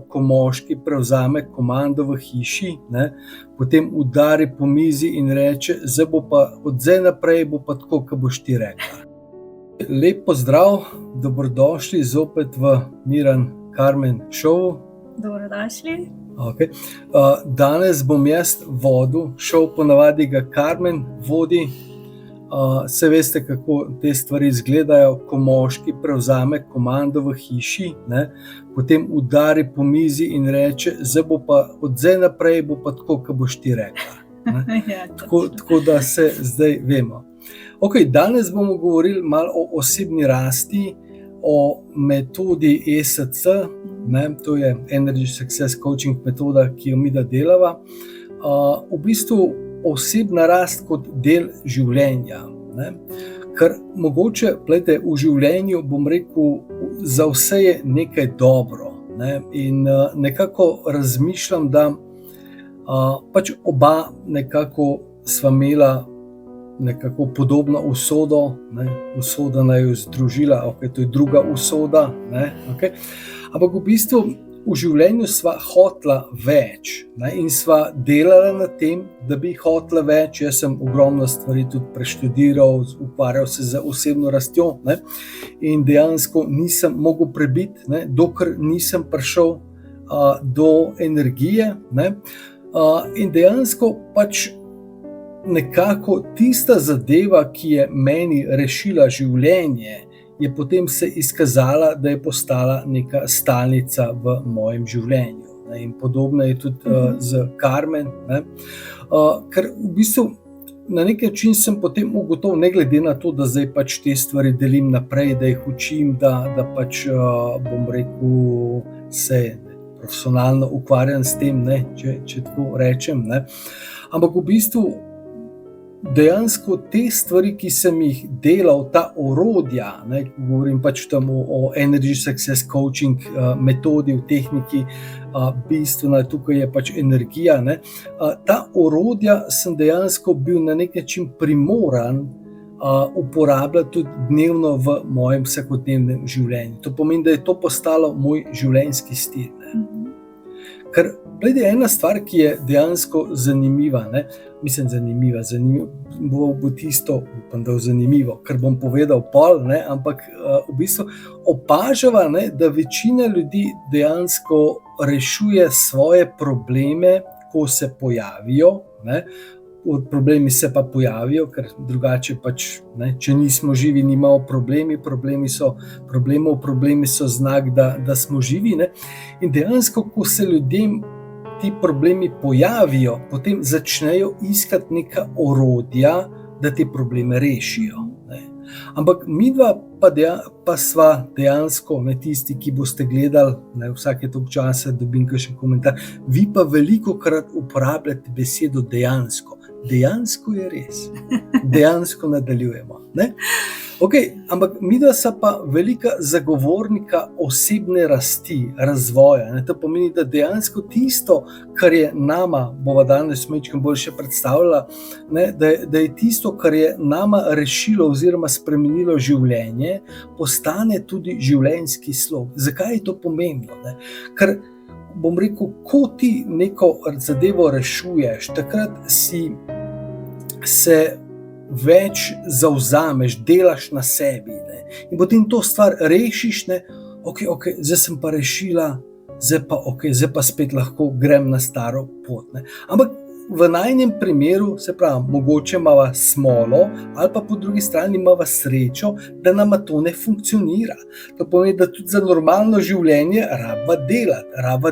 ko moški prevzame komando v hiši, ne, potem udari po mizi in reče, zdaj bo pa, od zdaj naprej bo pa tako, kot boš ti rekla. Lep pozdrav, dobrodošli zopet v Miran Karmen šovu. Dobrodošli. Okay. Danes bom jaz vodil šov, ponavadi ga Karmen vodi. Se veste, kako te stvari izgledajo, ko moški prevzame komando v hiši, ne, potem udari po mizi in reče, zdaj bo pa, od zdaj naprej bo pa tako, kot boš ti rekla. Ja, tako da se zdaj vemo. Okay, danes bomo govorili malo o osebni rasti, o metodi ESC, ne, to je Energy Success Coaching metoda, ki jo mi da delava. V bistvu osebna rast kot del življenja. Ne? Ker mogoče, glejte, v življenju bom rekel, za vse je nekaj dobro. Ne? In nekako razmišljam, da pač oba nekako sva imela nekako podobno usodo, ne? Usoda naj jo združila, okay, to je druga usoda, ne? Okay. Ampak v bistvu v življenju sva hotla več, ne, in sva delala na tem, da bi hotla več. Jaz sem ogromno stvari tudi preštudiral, ukvarjal se z osebno rastjo, ne, in dejansko nisem mogel prebiti, ne, dokler nisem prišel do energije, ne, in dejansko pač nekako tista zadeva, ki je meni rešila življenje, je potem se izkazala, da je postala neka stalnica v mojem življenju. Ne? In podobno je tudi z Karmen. Ne? Ker v bistvu na nek način sem potem ugotovil, ne glede na to, da zdaj pač te stvari delim naprej, da jih učim, da pač bom rekel, se profesionalno ukvarjam s tem, ne? Če tako rečem. Ne? Ampak v bistvu dejansko te stvari, ki sem jih delal, ta orodja, ne, govorim pač tam o Energy Success Coaching metodi, v tehniki, bistvena tukaj je pač energija, ne, ta orodja sem dejansko bil na nek način primoran uporabljati tudi dnevno v mojem vsakodnevnem življenju. To pomeni, da je to postalo moj življenjski stil. Ne. Ker, glede, ena stvar, ki je dejansko zanimiva, ne, mislim zanimiva bo tisto, upam, da je zanimivo, ker bom povedal pol, ne, ampak v bistvu opažava, ne, da večina ljudi dejansko rešuje svoje probleme, ko se pojavijo, ne, problemi se pa pojavijo, ker drugače pač, ne, če nismo živi, nimamo problemi so znak, da smo živi, ne, in dejansko, ko se ljudem ti problemi pojavijo, potem začnejo iskati neka orodja, da te probleme rešijo. Ne. Ampak midva pa sva dejansko, ne, tisti, ki boste gledali, ne, vsake toliko časa dobim kakšen komentar, vi pa velikokrat uporabljate besedo dejansko. Dejansko je res. Dejansko nadaljujemo. Ne? Okay, ampak midva sta pa velika zagovornika osebne rasti, razvoja. Ne? To pomeni, da dejansko tisto, kar je nama, bova danes majčkeno bolj še predstavljala, ne, da je tisto, kar je nama rešilo oziroma spremenilo življenje, postane tudi življenjski slog. Zakaj je to pomembno? Ne? Ker bom rekel, ko ti neko zadevo rešuješ, takrat se več zavzameš, delaš na sebi, ne? In potem to stvar rešiš, ne? Okay, zdaj sem pa rešila, zdaj pa spet lahko grem na staro pot. Ne? Ampak v najinem primeru, se pravi, mogoče imava smolo ali pa po drugi strani imava srečo, da nama to ne funkcionira. To pomeni, da tudi za normalno življenje raba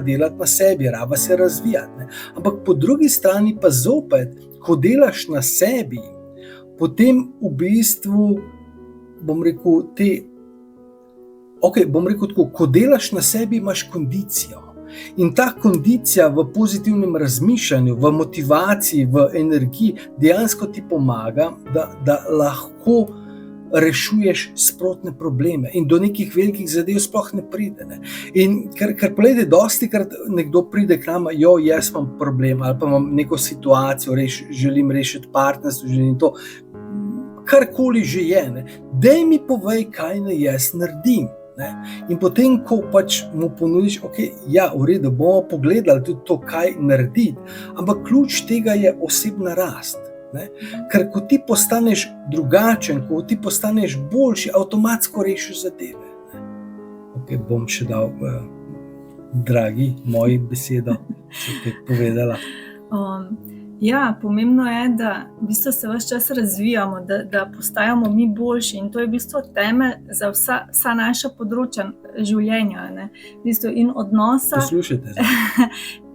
delati na sebi, raba se razvijati. Ne? Ampak po drugi strani pa zopet, ko delaš na sebi, potem v bistvu, bom rekel, ko delaš na sebi, imaš kondicijo. In ta kondicija v pozitivnem razmišljanju, v motivaciji, v energiji dejansko ti pomaga, da lahko rešuješ sprotne probleme in do nekih velikih zadev sploh ne pride. Ne? In ker poglejte, dostikrat nekdo pride k nama, jaz imam problem ali pa imam neko situacijo, želim rešiti partnerstvo, želim to, karkoli že je. Ne? Daj mi povej, kaj naj jaz naredim. Ne? In potem, ko pač mu ponudiš, ja, v redu, bomo pogledali tudi to, kaj narediti, ampak ključ tega je osebna rast. Ne? Ker ko ti postaneš drugačen, ko ti postaneš boljši, avtomatsko rešiš zadeve. Bom še dal, dragi moji besedo, če te povedala. Ja, pomembno je, da v bistvu se ves čas razvijamo, da postajamo mi boljši, in to je v bistvu temelj za vsa naša področja življenja, ne? V bistvu in odnosa, Poslušajte.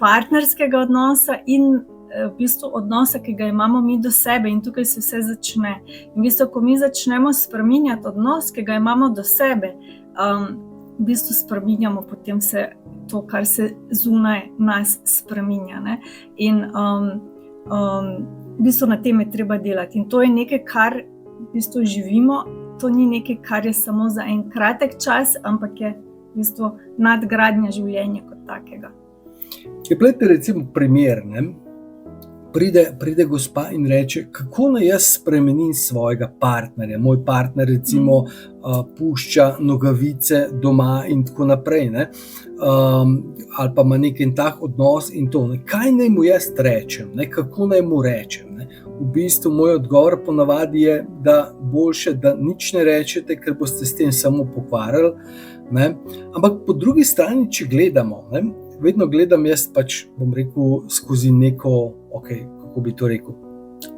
partnerskega odnosa in v bistvu odnosa, ki ga imamo mi do sebe, in tukaj se vse začne. In v bistvu, ko mi začnemo spreminjati odnos, ki ga imamo do sebe, v bistvu spreminjamo potem se to, kar se zunaj nas spreminja, ne? In v bistvu na tem je treba delati. In to je nekaj, kar v bistvu živimo, to ni nekaj, kar je samo za en kratek čas, ampak je v bistvu nadgradnja življenja kot takega. Poglejte recimo primer, ne? Pride gospa in reče, kako naj jaz spremenim svojega partnerja. Moj partner recimo pušča nogavice doma in tako naprej, ne? Ali pa ima nek tak odnos in to. Ne? Kaj naj mu jaz rečem, ne? Kako naj mu rečem? Ne? V bistvu moj odgovor ponavadi je, da boljše, da nič ne rečete, ker boste s tem samo pokvarili. Ne? Ampak po drugi strani, če gledamo, ne? Vedno gledam jaz pač, bom rekel, skozi neko, kako bi to rekel,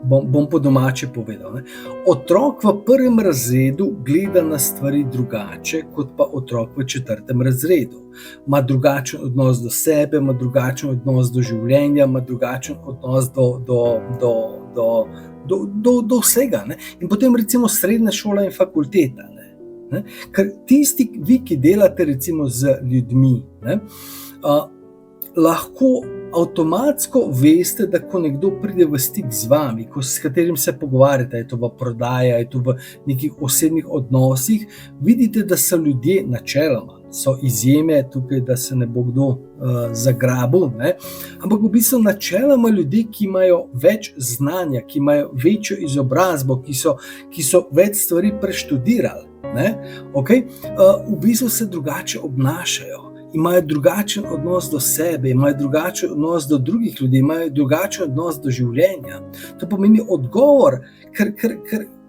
bom po domače povedal. Ne? Otrok v 1. razredu gleda na stvari drugače, kot pa otrok v 4. razredu. Ima drugačen odnos do sebe, ima drugačen odnos do življenja, ima drugačen odnos do vsega. Ne? In potem recimo srednja šola in fakulteta. Ne? Ker tisti, vi, ki delate recimo z ljudmi, ne? Lahko avtomatsko veste, da ko nekdo pride v stik z vami, s katerim se pogovarjate, je to v prodaji, je to v nekih osebnih odnosih, vidite, da so ljudje načeloma, so izjeme tukaj, da se ne bo kdo zagrabil, ne? Ampak v bistvu načeloma ljudje, ki imajo več znanja, ki imajo večjo izobrazbo, ki so več stvari preštudirali, ne? V bistvu se drugače obnašajo. Imajo drugačen odnos do sebe, imajo drugačen odnos do drugih ljudi, imajo drugačen odnos do življenja. To pomeni odgovor, ker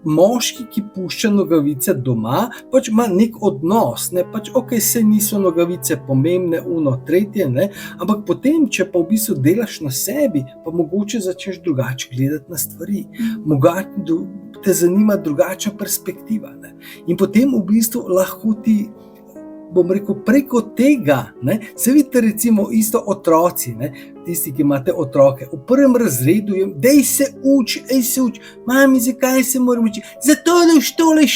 moški, ki pušča nogavice doma, pač ima nek odnos, ne, pač saj niso nogavice pomembne, tretje, ne, ampak potem, če pa v bistvu delaš na sebi, pa mogoče začneš drugače gledati na stvari, mogoče te zanima drugačna perspektiva, ne, in potem v bistvu lahko ti, bom rekel, preko tega, ne, se vidite recimo isto otroci, ne, tisti, ki imate otroke, v 1. razredu je, dej se uči, mami, zakaj se moram učiti, zato da v štole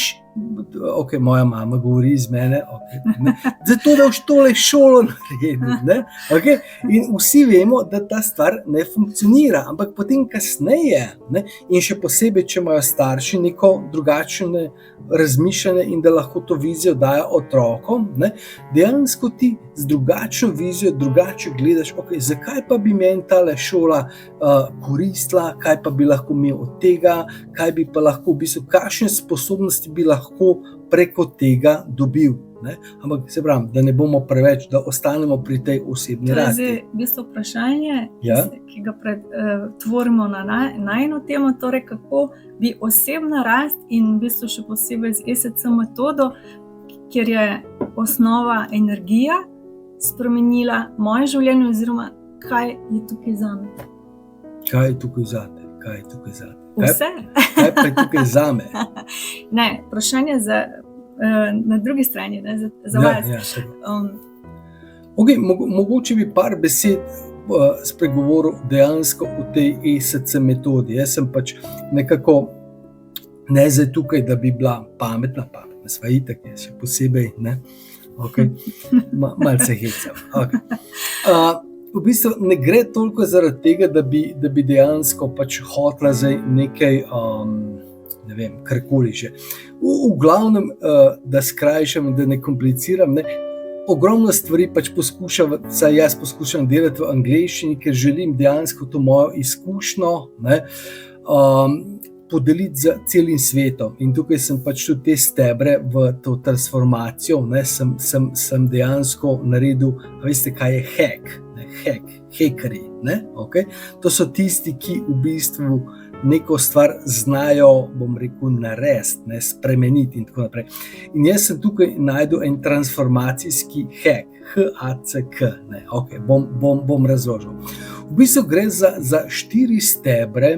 moja mama govori iz mene, ne, zato da v štole šolo naredi, ne, in vsi vemo, da ta stvar ne funkcionira, ampak potem kasneje, ne, in še posebej, če imajo starši neko drugačne razmišljanje in da lahko to vizijo dajo otrokom, ne, dejansko ti z drugačno vizijo, drugače gledaš, zakaj pa bi meni tale šola koristila, kaj pa bi lahko imel od tega, kaj bi pa lahko, v bistvu, kakšne sposobnosti bi lahko preko tega dobil. Ne? Ampak se pravim, da ne bomo preveč, da ostanemo pri tej osebni rasti. To je v bistvu vprašanje, ja? ki ga tvorimo na najino temo, torej kako bi osebna rast in v bistvu še posebej z ESC metodo, kjer je osnova energija, spremenila moje življenje oziroma kaj je tukaj zame. Kaj je tukaj zate? Kaj je tukaj zate? Vse. Kaj pa je tukaj zame? Ne, vprašanje na drugi strani, ne, za vas. Ja, mogoče bi par besed spregovoril dejansko o tej ESC metodi. Jaz sem pač nekako, ne zdaj tukaj, da bi bila pametna sva itak, še posebej, ne, malce hecam. V bistvu ne gre toliko zaradi tega, da bi dejansko pač hotela zdaj nekaj, ne vem, karkoli že. V glavnem, da skrajšam in da ne kompliciram, ne, ogromno stvari pač jaz poskušam delati v angleščini, ker želim dejansko to mojo izkušnjo, ne, podeliti z celim svetom. In tukaj sem pač tudi te stebre v to transformacijo, ne, sem dejansko naredil, veste, kaj je hack, hekerji, ne, okay? To so tisti, ki v bistvu neko stvar znajo, bom rekel, narediti, ne, spremeniti in tako naprej. In jaz sem tukaj najdel en transformacijski hack, HACK, ne, okay, bom razložil. V bistvu gre za 4 stebre,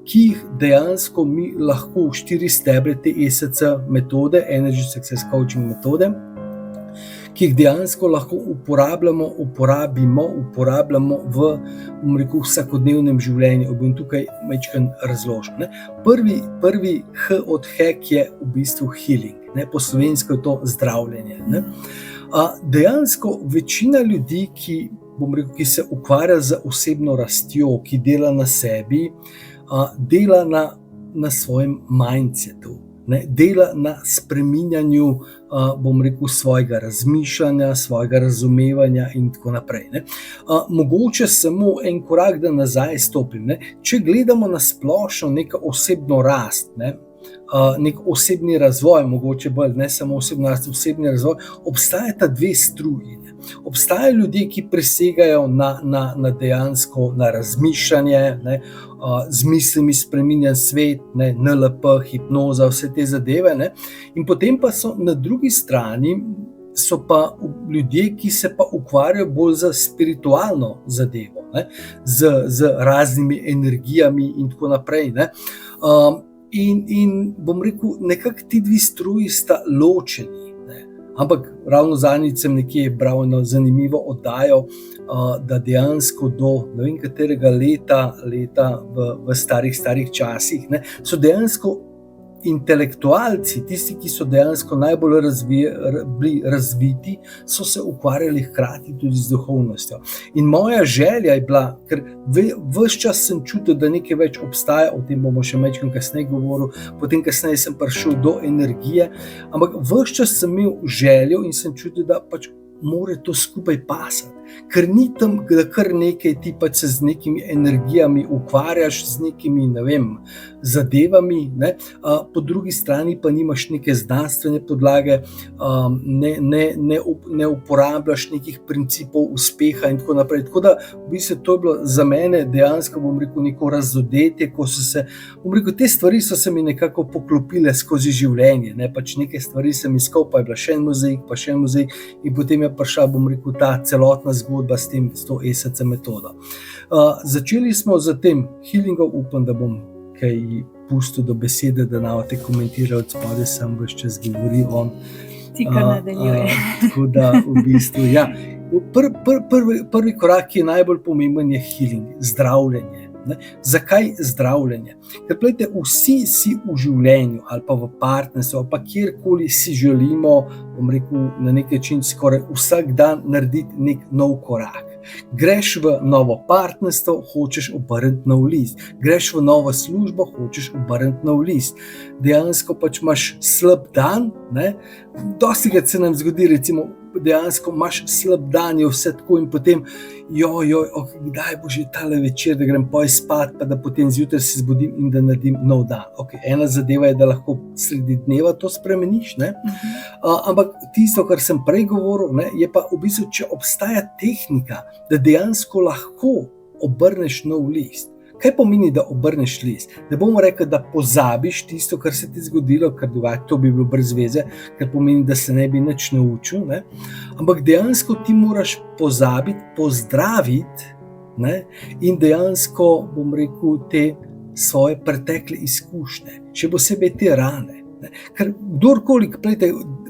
ki jih dejansko mi lahko 4 stebre te ESC metode, Energy Success Coaching metode, ki jih dejansko lahko uporabljamo v, bom rekel, vsakodnevnem življenju. Bom tukaj majčkeno razložil, ne. Prvi H od hack je v bistvu healing, ne, po slovensko je to zdravljenje, ne. Dejansko večina ljudi, ki se ukvarja z osebno rastjo, ki dela na sebi, dela na svojem mindsetu, ne, dela na spreminjanju, bom rekel, svojega razmišljanja, svojega razumevanja in tako naprej, ne. Mogoče samo en korak, da nazaj stopim, ne. Če gledamo na splošno neko osebno rast, ne, nek osebni razvoj, mogoče bolj, ne samo osebno rast, osebni razvoj, obstajata 2 struji. Obstajajo ljudje, ki presegajo na dejansko na razmišljanje, ne, z mislimi spreminjan svet, ne, NLP, hipnoza, vse te zadeve, ne. In potem pa so na drugi strani so pa ljudje, ki se pa ukvarjajo bolj za spiritualno zadevo, ne, z raznimi energijami in tako naprej, ne. In bom rekel, nekako ti 2 struji sta ločeni, ne. Ampak ravno zadnjič sem nekje bral eno zanimivo oddajo, da dejansko do ne vem katerega leta v starih časih, ne, so dejansko intelektualci, tisti, ki so dejansko najbolj bili razviti, so se ukvarjali hkrati tudi z duhovnostjo. In moja želja je bila, ker ves čas sem čutil, da nekaj več obstaja, o tem bomo še majčkeno kasneje govoril, potem kasneje sem prišel do energije, ampak ves čas sem imel željo in sem čutil, da pač mora to skupaj pasati. Ker ni tam, da kar nekaj ti pač se z nekimi energijami ukvarjaš, z nekimi, ne vem, zadevami, ne, po drugi strani pa nimaš neke znanstvene podlage, ne uporabljaš nekih principov uspeha in tako naprej. Tako da v bistvu to je bilo za mene dejansko, bom rekel, neko razodetje, ko so se, bom rekel, te stvari so se mi nekako poklopile skozi življenje, ne, pač neke stvari sem iskal, pa je bila še en mozaik, pa še en mozaik in potem je prišla, bom rekel, ta celotna zgodba s to ESC metodo. Začeli smo z tem healingom, upam, da bom kaj pustil do besede, da navate komentiral, spodaj sem ves čas govoril on. Ti kar nadaljuje. Tako da v bistvu, ja, prvi korak je najbolj pomemben je healing, zdravljenje. Ne? Zakaj zdravljenje? Ker gledajte, vsi si v življenju ali pa v partnerstvu ali pa kjerkoli si želimo, bom rekel, na nek način skoraj vsak dan narediti nek nov korak. Greš v novo partnerstvo, hočeš obrniti nov list. Greš v novo službo, hočeš obrniti nov list. Dejansko pač imaš slab dan, ne? Dostikrat se nam zgodi, recimo, dejansko imaš slab dan, je vse tako in potem kdaj bo že tale večer, da grem poj spat, pa da potem zjutraj se zbudim in da naredim nov dan. Ena zadeva je, da lahko sredi dneva to spremeniš, ne? Ampak tisto, kar sem prej govoril, ne, je pa v bistvu, če obstaja tehnika, da dejansko lahko obrneš nov list. Kaj pomeni, da obrneš list? Ne bomo rekli, da pozabiš tisto, kar se ti zgodilo, ker to bi bilo brez veze, ker pomeni, da se ne bi nič naučil, ne? Ampak dejansko ti moraš pozabiti, pozdraviti, ne? In dejansko, bom rekel, te svoje pretekle izkušnje, še posebej te rane. Ne? Ker kdorkoli,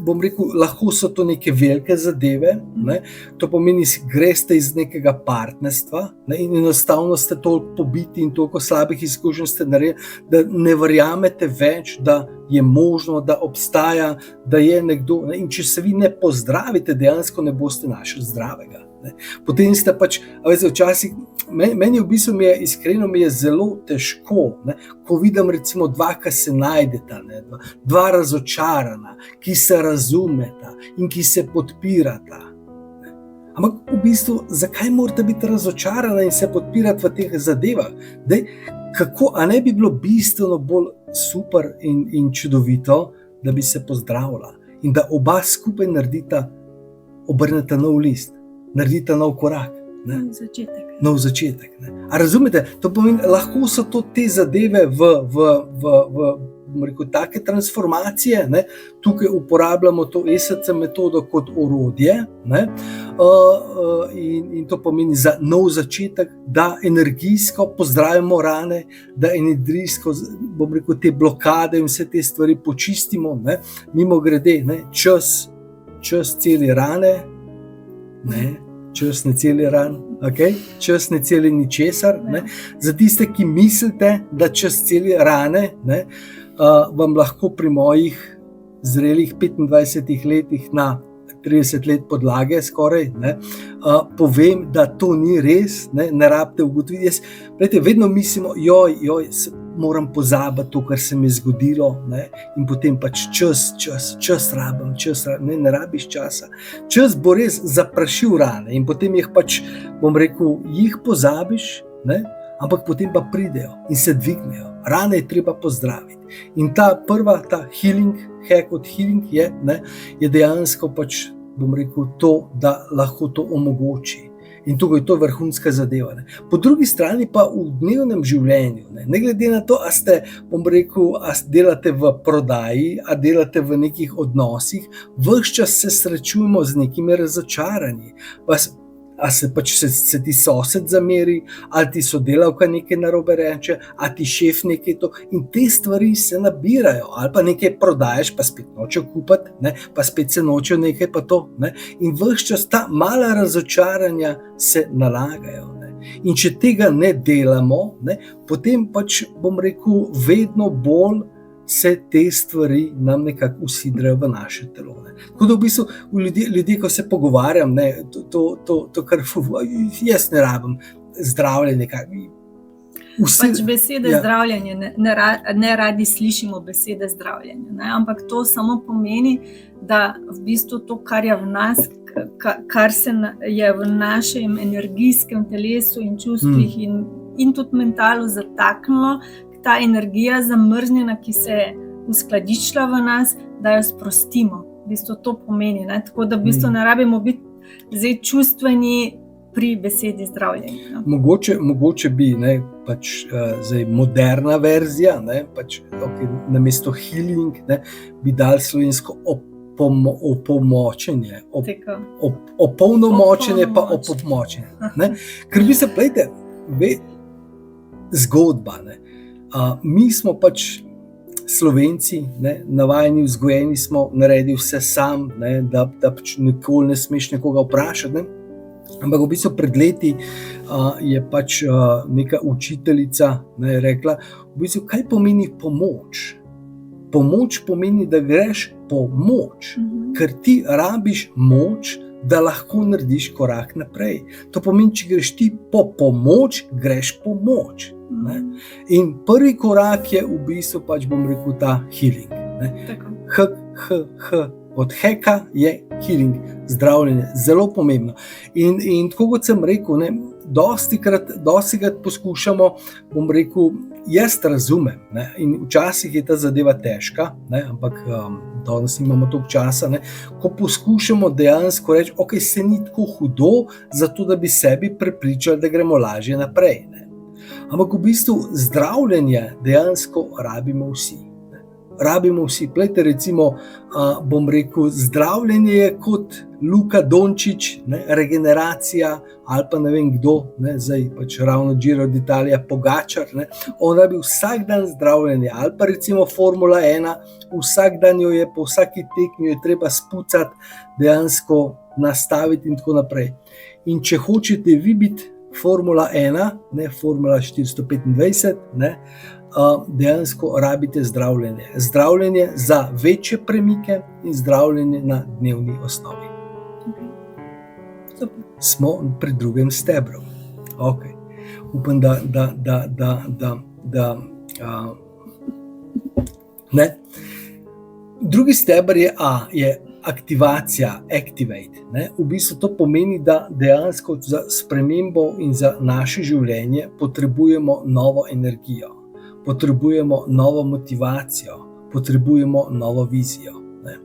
bom rekel, lahko so to neke velike zadeve, ne? To pomeni, greste iz nekega partnerstva, ne? In enostavno ste toliko pobiti in toliko slabih izkušenj ste naredili, da ne verjamete več, da je možno, da obstaja, da je nekdo, ne? In če se vi ne pozdravite, dejansko ne boste našli zdravega. Ne? Potem ste pač, včasih, meni v bistvu iskreno mi je zelo težko, ne? Ko vidim recimo 2, ki se najdeta, ne? 2 razočarana, ki se razumeta in ki se podpirata. Ne? Ampak v bistvu, zakaj morate biti razočarana in se podpirati v teh zadevah? kako, a ne bi bilo bistveno bolj super in čudovito, da bi se pozdravila in da oba skupaj obrneta nov list, naredita nov korak. Ne? Nov začetek. Ne? A razumete, to pomeni, lahko so to te zadeve v take transformacije, ne? Tukaj uporabljamo to ESC metodo kot orodje, ne? In to pomeni za nov začetek, da energijsko pozdravimo rane, da energijsko, te blokade in vse te stvari počistimo, ne? Mimogrede, ne? Čas celi rane, ne? Čas ne celi ran, okay? Čas ne celi ničesar. Ne? Za tiste, ki mislite, da čas celi rane, ne, vam lahko pri mojih zrelih 25 letih na 30 let podlage skoraj, ne, povem, da to ni res, ne rabite ugotoviti. Vedno mislimo, moram pozabiti to, kar se mi je zgodilo, ne, in potem pač čas rabim, ne rabiš časa. Čas bo res zaprašil rane in potem jih pač, jih pozabiš, ne, ampak potem pa pridejo in se dvignejo. Rane je treba pozdraviti. In ta healing, hack od healing je dejansko pač, to, da lahko to omogoči. In tukaj je to vrhunska zadeva. Ne. Po drugi strani pa v dnevnem življenju, ne glede na to, a ste, a delate v prodaji, a delate v nekih odnosih, ves čas se srečujemo z nekimi razočaranji. A se ti sosed zameri, ali ti sodelavka nekaj narobe reče, ali ti šef nekaj to. In te stvari se nabirajo, ali pa nekaj prodajaš, pa spet nočejo kupiti, ne, pa spet se nočejo nekaj pa to. Ne. In ves čas ta mala razočaranja se nalagajo. Ne. In če tega ne delamo, ne, potem pač, vedno bolj se te stvari nam nekako usidrajo v naše telo. Ne. Tako da v bistvu ljudje, ko se pogovarjam, ne, to kar jaz ne rabim zdravljenje. Pač besede zdravljenje, ne radi slišimo besede zdravljenje, ne, ampak to samo pomeni, da v bistvu to, kar je v nas, kar se je v našem energijskem telesu in čustvih in tudi mentalu zataknilo, ta energija zamrznjena, ki se je uskladičila v nas, da jo sprostimo. V bistvu to pomeni. Ne? Tako da v bistvu ne rabimo biti zdaj čustveni pri besedi zdravljenja. Mogoče bi, ne, pač, zdaj moderna verzija, ne, pač, namesto healing, ne, bi dali slovensko opomočenje, opolnomočenje pa opomočenje. Ker bi se, zgodba, ne. Mi smo pač Slovenci, ne, navajeni, vzgojeni smo, naredi vse sam, ne, da pač nikoli ne smeš nekoga vprašati. Ne. Ampak v bistvu pred leti je pač neka učiteljica, ne, rekla, v bistvu, kaj pomeni pomoč? Pomoč pomeni, da greš po moč, ker ti rabiš moč, da lahko narediš korak naprej. To pomeni, če greš ti po pomoč, greš po moč. Ne? In prvi korak je v bistvu pač, ta healing. Od heka je healing, zdravljenje, zelo pomembno. In tako kot sem rekel, ne, dostikrat poskušamo, jaz razumem, ne, in včasih je ta zadeva težka, ne, ampak danes imamo toliko časa, ne, ko poskušamo dejansko reči, se ni tako hudo, zato da bi sebi prepričali, da gremo lažje naprej. Ne. Ampak v bistvu zdravljenje dejansko rabimo vsi. Rabimo vsi. Plejte, recimo, zdravljenje je kot Luka Dončić, ne, regeneracija, ali pa ne vem kdo, ne, zdaj pač ravno Giro d'Italia, Pogačar, ne, on rabi vsak dan zdravljenje, ali pa recimo Formula 1, vsak dan jo je, po vsaki tekmi jo je treba spucati, dejansko nastaviti in tako naprej. In če hočete vi biti Formula 1, ne, Formula 425, ne, dejansko rabite zdravljenje. Zdravljenje za večje premike in zdravljenje na dnevni osnovi. Super. Smo pri drugem stebru. Okay. Upam, ne. Drugi steber je aktivacija, activate. Ne? V bistvu to pomeni, da dejansko za spremembo in za naše življenje potrebujemo novo energijo, potrebujemo novo motivacijo, potrebujemo novo vizijo. Ne?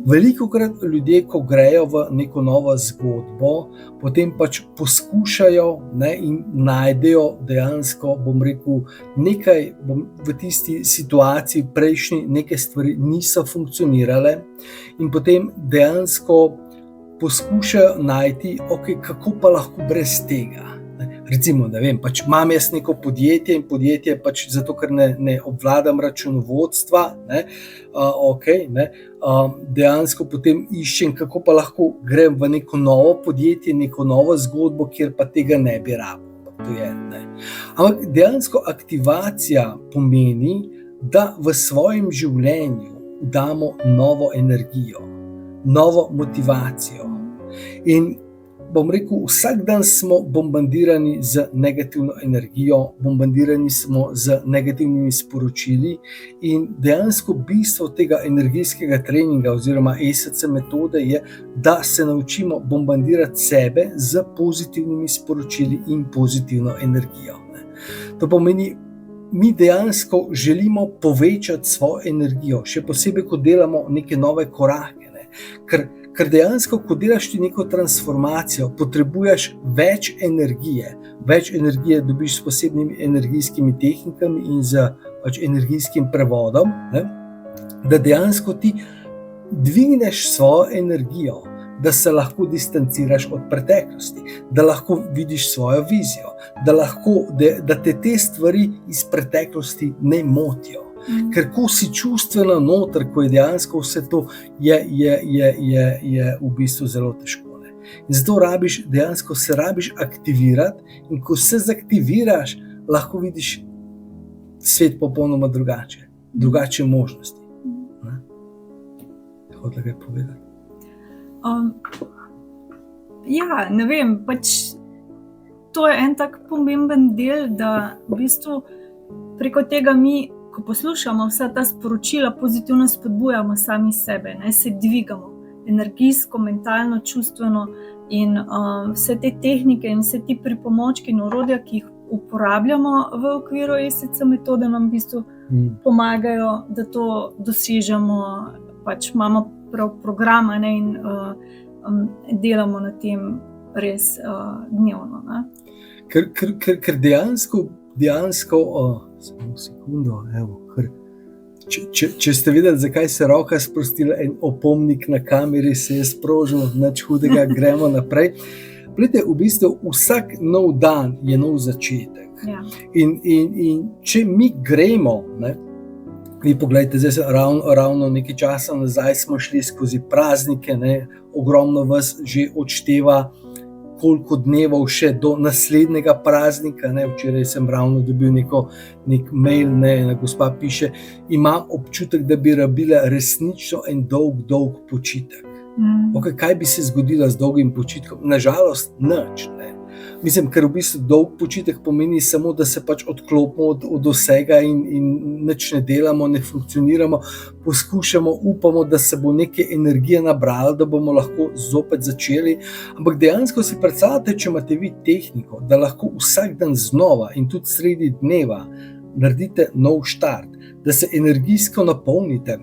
Velikokrat ljudje, ko grejo v neko novo zgodbo, potem pač poskušajo, ne, in najdejo dejansko, nekaj v tisti situaciji prejšnji, neke stvari niso funkcionirale in potem dejansko poskušajo najti, kako pa lahko brez tega. Recimo, ne vem, pač imam jaz neko podjetje in podjetje pač zato, ker ne obvladam računovodstva, dejansko potem iščem, kako pa lahko grem v neko novo podjetje, neko novo zgodbo, kjer pa tega ne bi rabil. Ampak dejansko aktivacija pomeni, da v svojem življenju damo novo energijo, novo motivacijo. In vsak dan smo bombardirani z negativno energijo, bombardirani smo z negativnimi sporočili in dejansko bistvo tega energijskega treninga oziroma ESC metode je, da se naučimo bombardirati sebe z pozitivnimi sporočili in pozitivno energijo. To pomeni, mi dejansko želimo povečati svojo energijo, še posebej, ko delamo neke nove korake, ker dejansko, ko delaš ti neko transformacijo, potrebuješ več energije dobiš s posebnimi energijskimi tehnikami in z energijskim prevodom, da dejansko ti dvigneš svojo energijo, da se lahko distanciraš od preteklosti, da lahko vidiš svojo vizijo, da te stvari iz preteklosti ne motijo. Ker ko si čustveno noter, ko je dejansko vse to, je v bistvu zelo težko. In zato dejansko se rabiš aktivirati in ko se zaktiviraš, lahko vidiš svet popolnoma drugače možnosti. Hodila kaj povedati? Ne vem, pač to je en tak pomemben del, da v bistvu preko tega mi, ko poslušamo vsa ta sporočila, pozitivno spodbujamo sami sebe, se dvigamo energijsko, mentalno, čustveno in vse te tehnike in vse ti pripomočki in orodja, ki jih uporabljamo v okviru ESC metode, nam v bistvu pomagajo, da to dosežemo, pač imamo prav program in delamo na tem res dnevno. Ker dejansko samo sekundo, če ste videli, zakaj se roka sprostila, en opomnik na kameri se je sprožil, nič hudega, gremo naprej. Glejte, v bistvu vsak nov dan je nov začetek. Ja. In če mi gremo, vi poglejte, zdaj se ravno nekaj časa nazaj smo šli skozi praznike, ogromno vas že odšteva koliko dnevov še do naslednjega praznika. Včeraj sem ravno dobil nek mail, gospa piše, imam občutek, da bi rabila resnično en dolg počitek. Kaj bi se zgodilo z dolgim počitkom? Nažalost, nič. Mislim, ker v bistvu dolg počitek pomeni samo, da se pač odklopimo od vsega in nič ne delamo, ne funkcioniramo, poskušamo, upamo, da se bo neke energije nabralo, da bomo lahko zopet začeli. Ampak dejansko si predstavljate, če imate vi tehniko, da lahko vsak dan znova in tudi sredi dneva naredite nov štart, da se energijsko napolnite,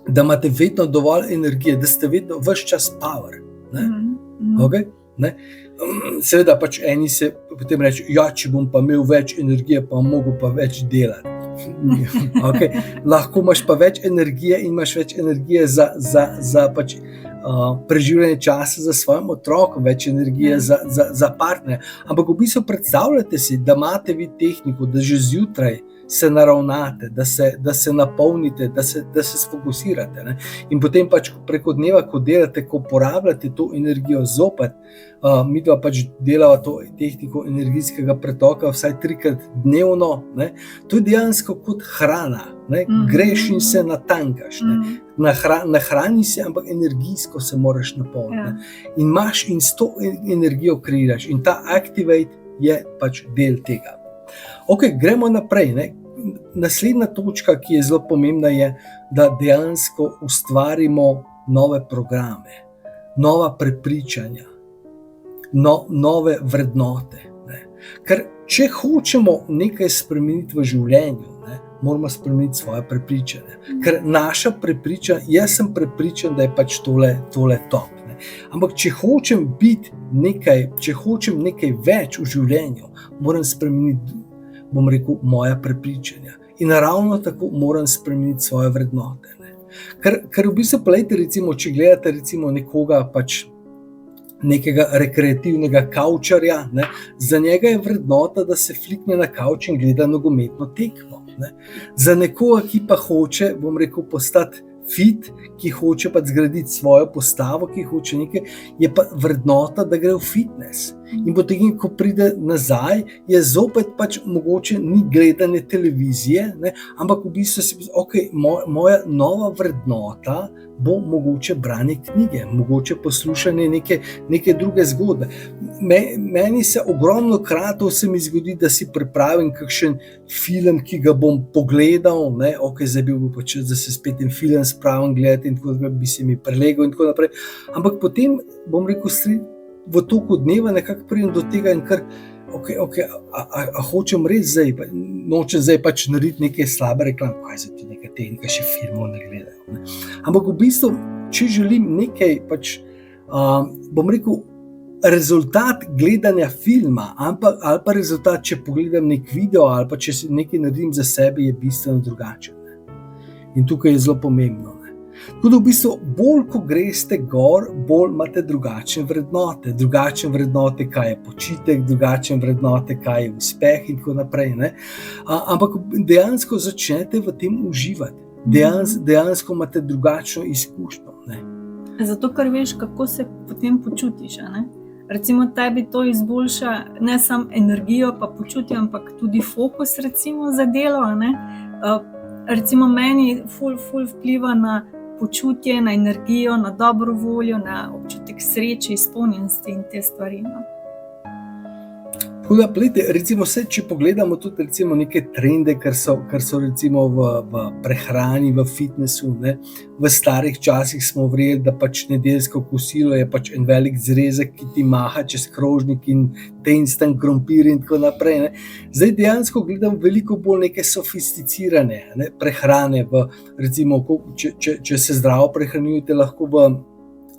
da imate vedno dovolj energije, da ste vedno ves čas power. Seveda pač eni se potem reče, če bom pa imel več energije, pa mogel pa več delati. Lahko imaš pa več energije in imaš več energije za pač preživljanje časa za svojim otrokom, več energije za partnerja. Ampak v bistvu predstavljate si, da imate vi tehniko, da že zjutraj se naravnate, da se napolnite, da se sfokusirate. In potem pač preko dneva, ko delate, ko porabljate to energijo zopet, mi dva pač delava to tehniko energijskega pretoka vsaj 3-krat dnevno, to je dejansko kot hrana. Greš in se natankaš. Nahrani se, ampak energijsko se moraš napolniti. In s to energijo kreiraš. In ta activate je pač del tega. Gremo naprej. Naslednja točka, ki je zelo pomembna, je, da dejansko ustvarimo nove programe, nova prepričanja, nove vrednote. Ne. Ker če hočemo nekaj spremeniti v življenju, ne, moramo spremeniti svoje prepričanje. Ker naša prepričanja, jaz sem prepričan, da je pač tole top. Ne. Ampak če hočem biti nekaj, če hočem nekaj več v življenju, moram spremeniti, bom rekel, moja prepričanja. In ravno tako moram spremeniti svoje vrednote. Ne. Ker v bistvu, recimo, če gledate recimo nekoga pač nekega rekreativnega kavčarja, ne, za njega je vrednota, da se flikne na kavč in gleda nogometno tekmo. Ne. Za nekoga, ki pa hoče, bom rekel, postati fit, ki hoče pa zgraditi svojo postavo, ki hoče nekaj, je pa vrednota, da gre v fitness. In potem, ko pride nazaj, je zopet pač mogoče ni gledanje televizije, ne, ampak v bistvu si okay, moja nova vrednota bo mogoče branje knjige, mogoče poslušanje neke druge zgodbe. Meni se ogromno kratov se mi zgodi, da si pripravim kakšen film, ki ga bom pogledal, ne, zdaj bil bi pač, da se spet en film spravim gledati in tako, da bi se mi prelegal in tako naprej. Ampak potem, bom rekel, v toku dneva nekako pridem do tega in kar, a hočem res zdaj, nočem zdaj pač narediti neke slabe reklame, kaj za to neka tehnika, še filmov ne gledajo. Ne. Ampak v bistvu, če želim nekaj pač, bom rekel, rezultat gledanja filma, ali pa rezultat, če pogledam nek video ali pa če nekaj naredim za sebe, je bistveno drugačen. In tukaj je zelo pomembno. Tudi v bistvu, bolj ko greste gor, bolj imate drugačne vrednote, kaj je počitek, drugačne vrednote, kaj je uspeh in tako naprej. Ne? Ampak dejansko začnete v tem uživati, dejansko imate drugačno izkušnjo. Ne? Zato, ker veš, kako se potem počutiš. Ne? Recimo tebi to izboljša ne samo energijo pa počutje, ampak tudi fokus recimo za delo. Ne? Recimo meni ful vpliva na počutje, na energijo, na dobro voljo, na občutek sreče, izpolnjenosti in te stvari. No. Recimo če pogledamo tudi recimo neke trende, kar so recimo v prehrani, v fitnessu, ne. V starih časih smo verjeli, da pač nedeljsko kosilo je pač en velik zrezek, ki ti maha čez krožnik in instant krompir in tako naprej. Ne. Zdaj dejansko gledam veliko bolj neke sofisticirane, ne, prehrane, recimo, če se zdravo prehranjujete, lahko v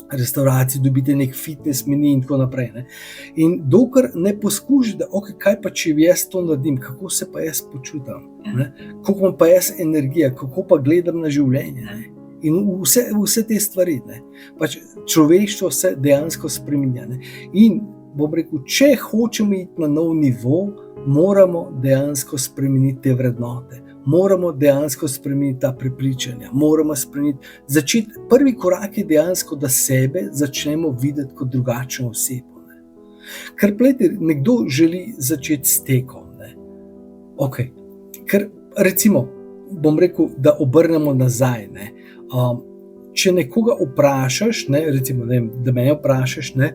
restavraciji dobite nek fitness meni in tako naprej. Ne. In dokler ne poskušate, kaj pa če jaz to naredim, kako se pa jaz počutam, ne. Koliko imam pa jaz energije, kako pa gledam na življenje. Ne. In vse te stvari. Ne. Pač človeštvo se dejansko spreminja. Ne. In bom rekel, če hočemo iti na nov nivo, moramo dejansko spremeniti te vrednote. Moramo dejansko spremeniti ta prepričanja, moramo začeti. Prvi korak je dejansko, da sebe začnemo videti kot drugačno osebo. Ne. Ker nekdo želi začeti s tekom. Ne. Ker recimo, bom rekel, da obrnemo nazaj. Ne. Če nekoga vprašaš, ne, recimo, da me vprašaš, ne,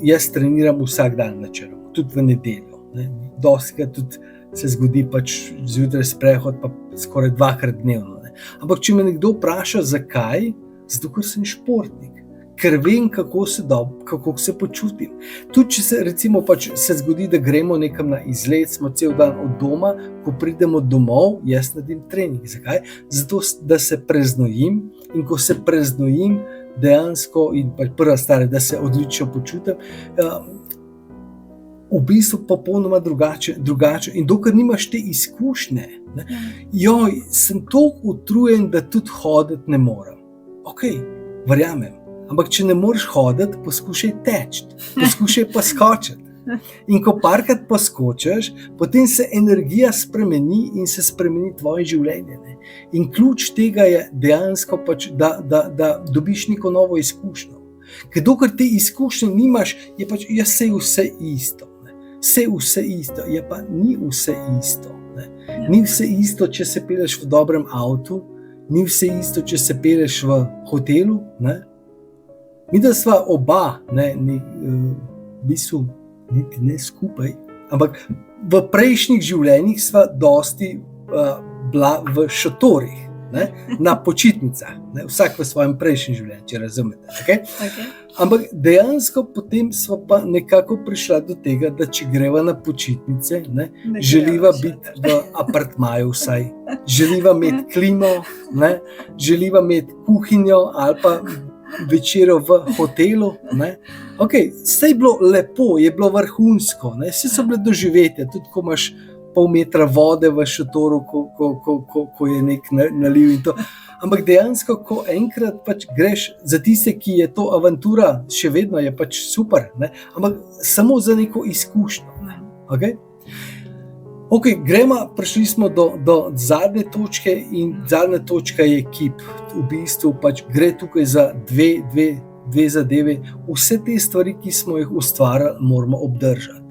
jaz treniram vsak dan načeloma, tudi v nedeljo. Ne. Dostikrat tudi se zgodi pač zjutraj sprehod, pa skoraj 2-krat dnevno. Ne. Ampak če me nekdo vpraša, zakaj? Zato, ker sem športnik, ker vem, kako se počutim. Tudi če se recimo pač se zgodi, da gremo nekam na izlet, smo cel dan od doma, ko pridemo domov, jaz naredim trening. Zakaj? Zato, da se preznojim, in ko se preznojim, dejansko, in pač prva stvar, da se odlično počutim, v bistvu popolnoma drugače. In dokler nimaš te izkušnje, ne, sem toliko utrujen, da tudi hoditi ne morem. Verjamem. Ampak če ne moreš hoditi, poskušaj teči, poskušaj pa skočiti. In ko parkrat poskočiš, potem se energija spremeni in se spremeni tvoje življenje. Ne. In ključ tega je dejansko pač, da dobiš neko novo izkušnjo. Ker dokler te izkušnje nimaš, je pač vse isto. Vse isto, je pa ni vse isto. Ne. Ni vse isto, če se pelješ v dobrem avtu, ni vse isto, če se pelješ v hotelu. Ne. Mi da sva oba, ne, v bistvu niti ne skupaj, ampak v prejšnjih življenjih sva dosti bila v šotorih. ne, na počitnicah, ne, vsak v svojem prejšnjem življenju, če razumete. Okay? Okay. Ampak dejansko potem smo pa nekako prišla do tega, da če greva na počitnice, ne, želiva biti v apartmaju vsaj, želiva imeti klimo, ne, želiva imeti kuhinjo ali pa večero v hotelu. Okay, vse je bilo lepo, je bilo vrhunsko, vse so bile doživetje, tudi ko imaš pol metra vode v šotoru, ko je nek naliv in to. Ampak dejansko, ko enkrat pač greš, za tiste, ki je to avantura, še vedno je pač super, ne? Ampak samo za neko izkušnjo. Okay? Okay, prišli smo do zadnje točke in zadnja točka je kip. V bistvu pač gre tukaj za dve zadeve. Vse te stvari, ki smo jih ustvarili, moramo obdržati.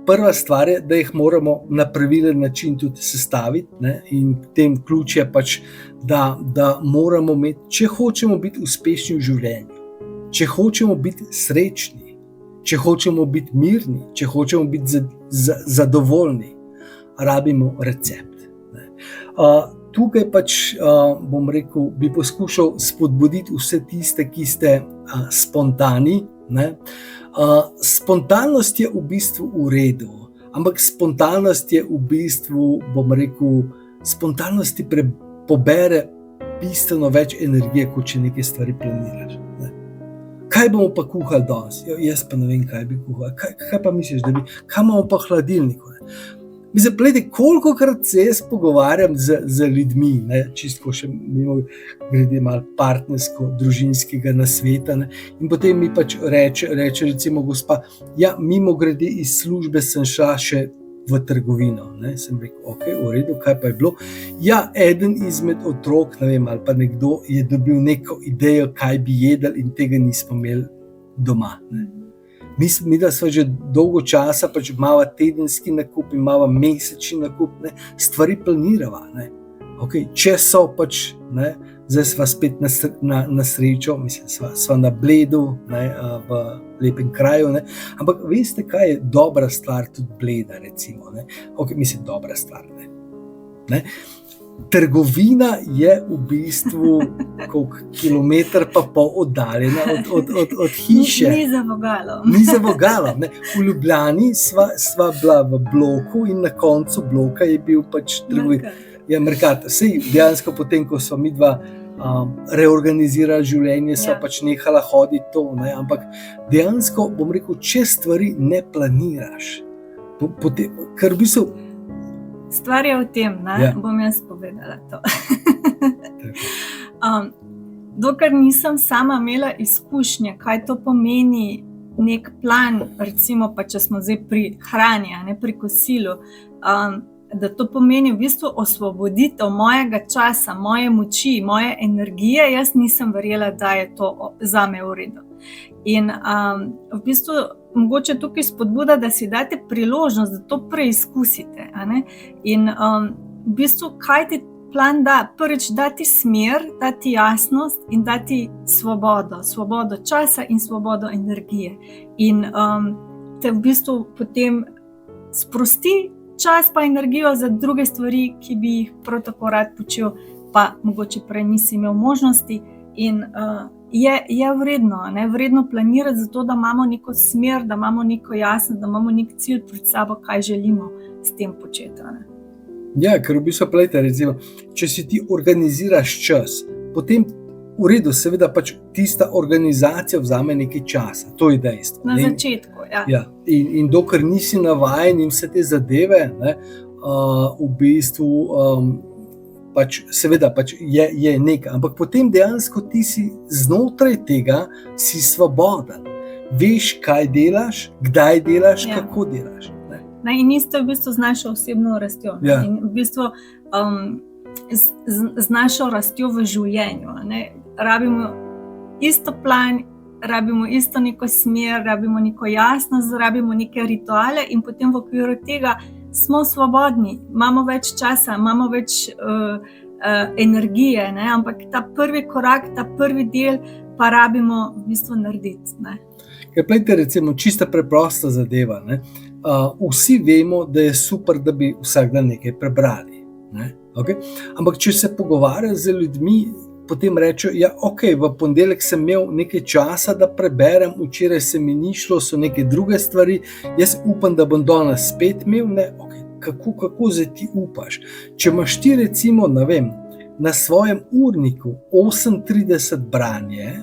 Prva stvar je, da jih moramo na pravilen način tudi sestaviti, ne? In tem ključ je pač, da moramo imeti, če hočemo biti uspešni v življenju, če hočemo biti srečni, če hočemo biti mirni, če hočemo biti zadovoljni, rabimo recept. Tukaj pač, bom rekel, bi poskušal spodbuditi vse tiste, ki ste spontani, ne? Spontanost je v bistvu v redu, ampak spontanost je v bistvu, bom rekel, spontanost ti pobere bistveno več energije, kot če neke stvari planiraš. Ne? Kaj bomo pa kuhali danes? Jaz pa ne vem, kaj bi kuhali. Kaj pa misliš, da bi? Kaj imamo pa v hladilniku? Mislim, gledajte, kolikokrat se jaz pogovarjam z ljudmi, ne, čisto še mimo grede malo partnersko, družinskega nasveta, ne, in potem mi pač reče recimo gospa, ja, mimo grede iz službe sem šla še v trgovino, ne, sem rekel, ok, v redu, kaj pa je bilo? Ja, eden izmed otrok, ne vem, ali pa nekdo je dobil neko idejo, kaj bi jedel in tega nismo imeli doma, ne. Mi da smo že dolgo časa, pač imamo tedenski nakup in imamo mesečni nakup, ne, stvari planirava. Ne. Okay, če so pač, ne, zdaj sva spet na srečo, mislim, sva na Bledu, ne, v lepem kraju, ne. Ampak veste, kaj je dobra stvar tudi Bleda, recimo, ne. Okay, mislim, dobra stvar, ne. Trgovina je v bistvu kilometer pa pol oddaljena od hiše. Ni za vogalo. Ni za vogalo. Ne. V Ljubljani sva bila v bloku in na koncu bloka je bil pač trgovina. Ja, Mercator. Sej dejansko potem, ko sva midva reorganizirali življenje, sva pač nehala hoditi to, ne. Ampak dejansko, bom rekel, če stvari ne planiraš, ker v bistvu stvar je v tem, bom jaz povedala to. Dokler nisem sama imela izkušnje, kaj to pomeni nek plan, recimo pa če smo zdaj pri hrani, ne, pri kosilu, da to pomeni v bistvu osvoboditev mojega časa, moje moči, moje energije, jaz nisem verjela, da je to zame v redu. In v bistvu mogoče tukaj spodbuda, da si date priložnost, da to preizkusite. In v bistvu, kaj ti plan da? Prvič, dati smer, dati jasnost in dati svobodo časa in svobodo energije. In te v bistvu potem sprosti čas pa energijo za druge stvari, ki bi jih prav tako rad počel, pa mogoče prej nisi imel možnosti. In je vredno planirati zato, da imamo neko smer, da imamo neko jasnost, da imamo nek cilj pred sabo, kaj želimo s tem početi. Ne? Ja, ker v bistvu plejte, recimo, če si ti organiziraš čas, potem v redu, seveda pač tista organizacija vzame nekaj časa, to je dejstvo. Na začetku, ja. Ja, in dokler nisi navajen in vse te zadeve, ne, v bistvu pač seveda pač je nekaj, ampak potem dejansko ti si znotraj tega si svoboden. Veš, kaj delaš, kdaj delaš, kako delaš. Ne, in isto v bistvu z našo osebno rastjo. Ja. In v bistvu z našo rastjo v življenju. Ne. Rabimo isto plan, rabimo isto neko smer, rabimo neko jasnost, rabimo neke rituale in potem v okviru tega smo svobodni, imamo več časa, imamo več energije, ne? Ampak ta prvi korak, ta prvi del pa rabimo v bistvu narediti. Ne? Ker plejte, recimo, čista preprosta zadeva. Ne? Vsi vemo, da je super, da bi vsak dan nekaj prebrali. Ne? Okay? Ampak če se pogovarjaš z ljudmi, potem rečejo, ja, ok, v ponedeljek sem imel nekaj časa, da preberem, včeraj se mi ni šlo, so neke druge stvari, jaz upam, da bom danes spet imel, ne, ok, kako zdaj ti upaš? Če imaš ti recimo, ne vem, na svojem urniku 38 branje,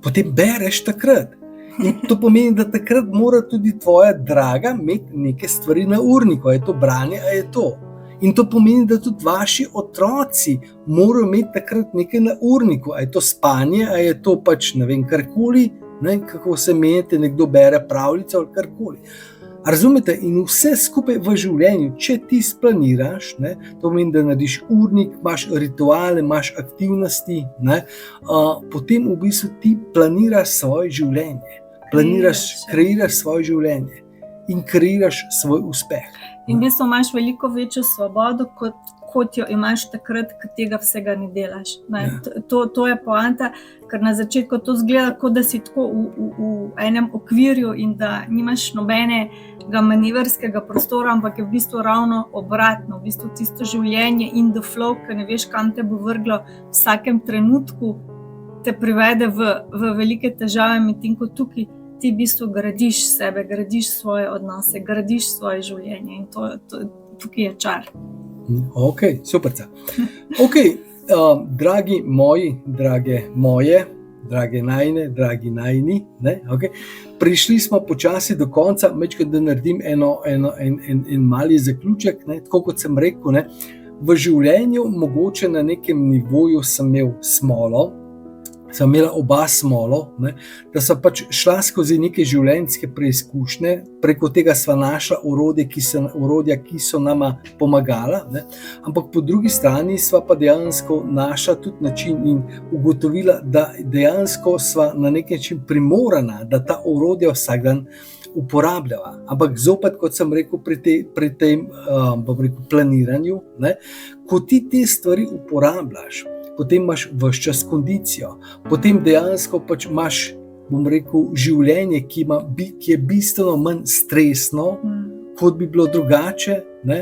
potem bereš takrat. In to pomeni, da takrat mora tudi tvoja draga imeti neke stvari na urniku, a je to branje, a je to. In to pomeni, da tudi vaši otroci morajo imeti takrat nekaj na urniku, a je to spanje, a je to pač ne vem karkoli, ne, kako se menite, nekdo bere pravljico ali karkoli. Razumete? In vse skupaj v življenju, če ti splaniraš, ne, to pomeni, da narediš urnik, imaš rituale, imaš aktivnosti, ne, potem v bistvu ti planiraš svoje življenje, kreiraš svoje življenje in kreiraš svoj uspeh. In v bistvu imaš veliko večjo svobodo, kot jo imaš takrat, ko tega vsega ne delaš. Ne? Ja. To je poanta, ker na začetku to izgleda, kot da si tako v enem okvirju in da nimaš nobenega manevrskega prostora, ampak je v bistvu ravno obratno. V bistvu tisto življenje in the flow, ki ne veš, kam te bo vrglo v vsakem trenutku, te privede v velike težave, medtem ko tukaj ti v bistvu gradiš sebe, gradiš svoje odnose, gradiš svoje življenje in tukaj je čar. Ok, super. Ok, dragi moji, drage moje, drage najne, dragi najni, ne? Okay. Prišli smo počasi do konca, mečkaj, da naredim en mali zaključek, ne? Tako kot sem rekel, ne? V življenju mogoče na nekem nivoju sem imel smolo, sem imela oba smolo, ne, da so pač šla skozi neke življenjske preizkušnje, preko tega sva našla orodja, ki so nama pomagala, ne, ampak po drugi strani sva pa dejansko našla tudi način in ugotovila, da dejansko sva na nek način primorana, da ta orodja vsak dan uporabljava. Ampak zopet, kot sem rekel, pri tem planiranju, ne, ko ti te stvari uporabljaš, potem imaš ves čas kondicijo, potem dejansko pač imaš, bom rekel, življenje, ki je bistveno manj stresno, kot bi bilo drugače, ne?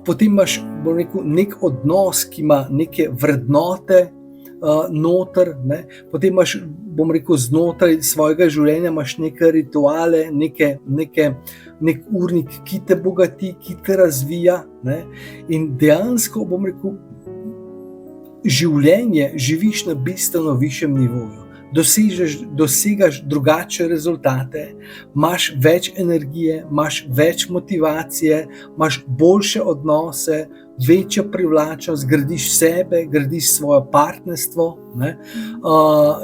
Potem imaš, bom rekel, nek odnos, ki ima neke vrednote noter, ne? Potem imaš, bom rekel, znotraj svojega življenja imaš neke rituale, nek urnik, ki te bogati, ki te razvija, ne? In dejansko, bom rekel, življenje živiš na bistveno višjem nivoju, dosegaš drugačne rezultate, imaš več energije, imaš več motivacije, imaš boljše odnose, večjo privlačnost, gradiš sebe, gradiš svoje partnerstvo, ne?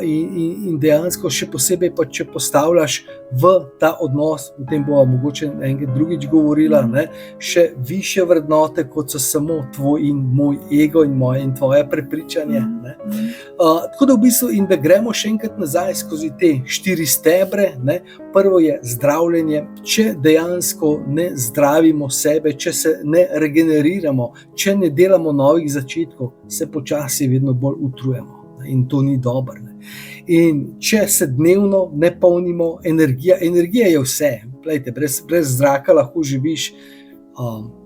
In dejansko še posebej pa, če postavljaš v ta odnos, o tem bova mogoče enkrat drugič govorila, ne? Še višje vrednote, kot so samo tvoj in moj ego in moje in tvoje prepričanje, ne? Tako da v bistvu, in da gremo še enkrat nazaj skozi te 4 stebre, ne? Prvo je zdravljenje. Če dejansko ne zdravimo sebe, če se ne regeneriramo, če ne delamo novih začetkov, se počasi vedno bolj utrujemo. In to ni dobro. In če se dnevno ne polnimo, energija je vse. Glejte, brez zraka lahko živiš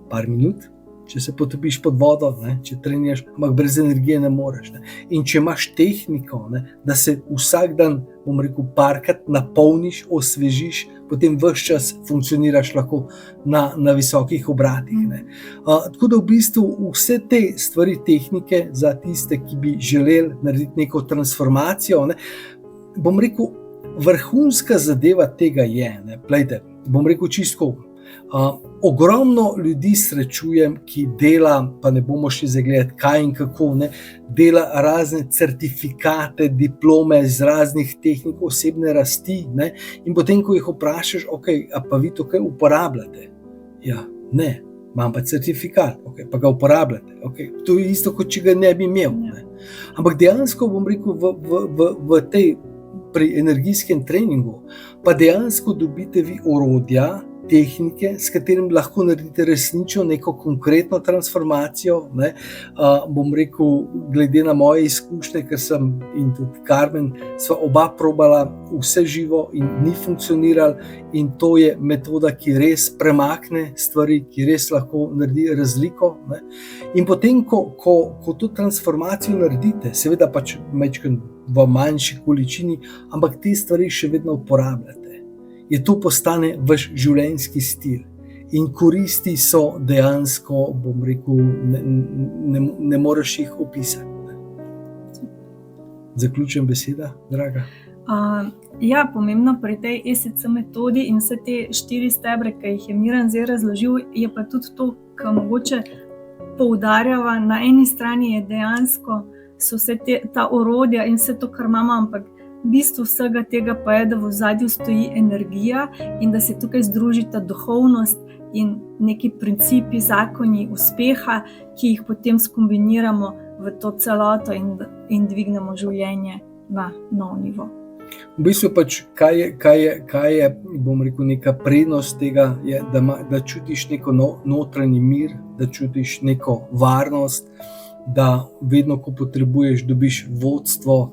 par minut, če se potopiš pod vodo, ne, če treniraš, ampak brez energije ne moreš. Ne. In če imaš tehniko, ne, da se vsak dan, bom rekel, parkrat napolniš, osvežiš, potem ves čas funkcioniraš lahko na visokih obratih. Ne. Tako da v bistvu vse te stvari, tehnike za tiste, ki bi želeli narediti neko transformacijo, ne, bom rekel, vrhunska zadeva tega je, ne, glejte, bom rekel čisto, ogromno ljudi srečujem, ki dela, pa ne bomo šli zagledati kaj in kako, ne, dela razne certifikate, diplome iz raznih tehnik osebne rasti, ne, in potem, ko jih vprašaš, ok, a pa vi to kaj uporabljate? Ja, ne, imam pa certifikat, ok, pa ga uporabljate, ok, to je isto, kot če ga ne bi imel, ne. Ampak dejansko, bom rekel, pri energijskem treningu, pa dejansko dobite vi orodja, tehnike, s katerim lahko naredite resnično neko konkretno transformacijo. Bom rekel, glede na moje izkušnje, ker sem in tudi Karmen, sva oba probala vse živo in ni funkcioniralo, in to je metoda, ki res premakne stvari, ki res lahko naredi razliko. In potem, ko to transformacijo naredite, seveda pač v manjši količini, ampak te stvari še vedno uporabljate, je to postane vaš življenjski stil. In koristi so dejansko, bom rekel, ne moreš jih opisati. Zaključujem beseda, draga. Ja, pomembno pri tej ESC metodi in vse te 4 stebre, ki jih je Miran zdaj razložil, je pa tudi to, kar mogoče poudarjava. Na eni strani je dejansko so vse ta orodja in vse to, kar imamo, ampak bistvo vsega tega pa je, da v ozadju stoji energija in da se tukaj združita duhovnost in neki principi, zakoni uspeha, ki jih potem skombiniramo v to celoto in dvignemo življenje na nov nivo. V bistvu pač, kaj je, bom rekel, neka prednost tega, je, da čutiš neko notranji mir, da čutiš neko varnost, da vedno, ko potrebuješ, dobiš vodstvo,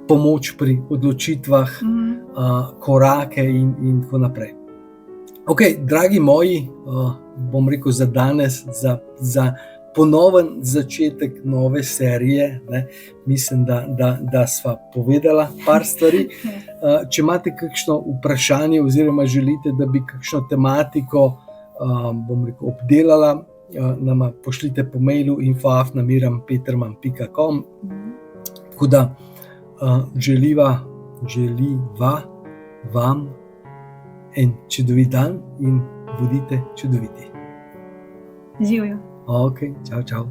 pomoč pri odločitvah, korake in tako naprej. Ok, dragi moji, bom rekel za danes, za ponoven začetek nove serije, mislim, da sva povedala par stvari. Če imate kakšno vprašanje oziroma želite, da bi kakšno tematiko, bom rekel, obdelala, nama pošljite po mailu info@miranpeterman.com. Tako da želiva vam en čudovit dan in bodite čudoviti. Živjo. Ok, čau, čau.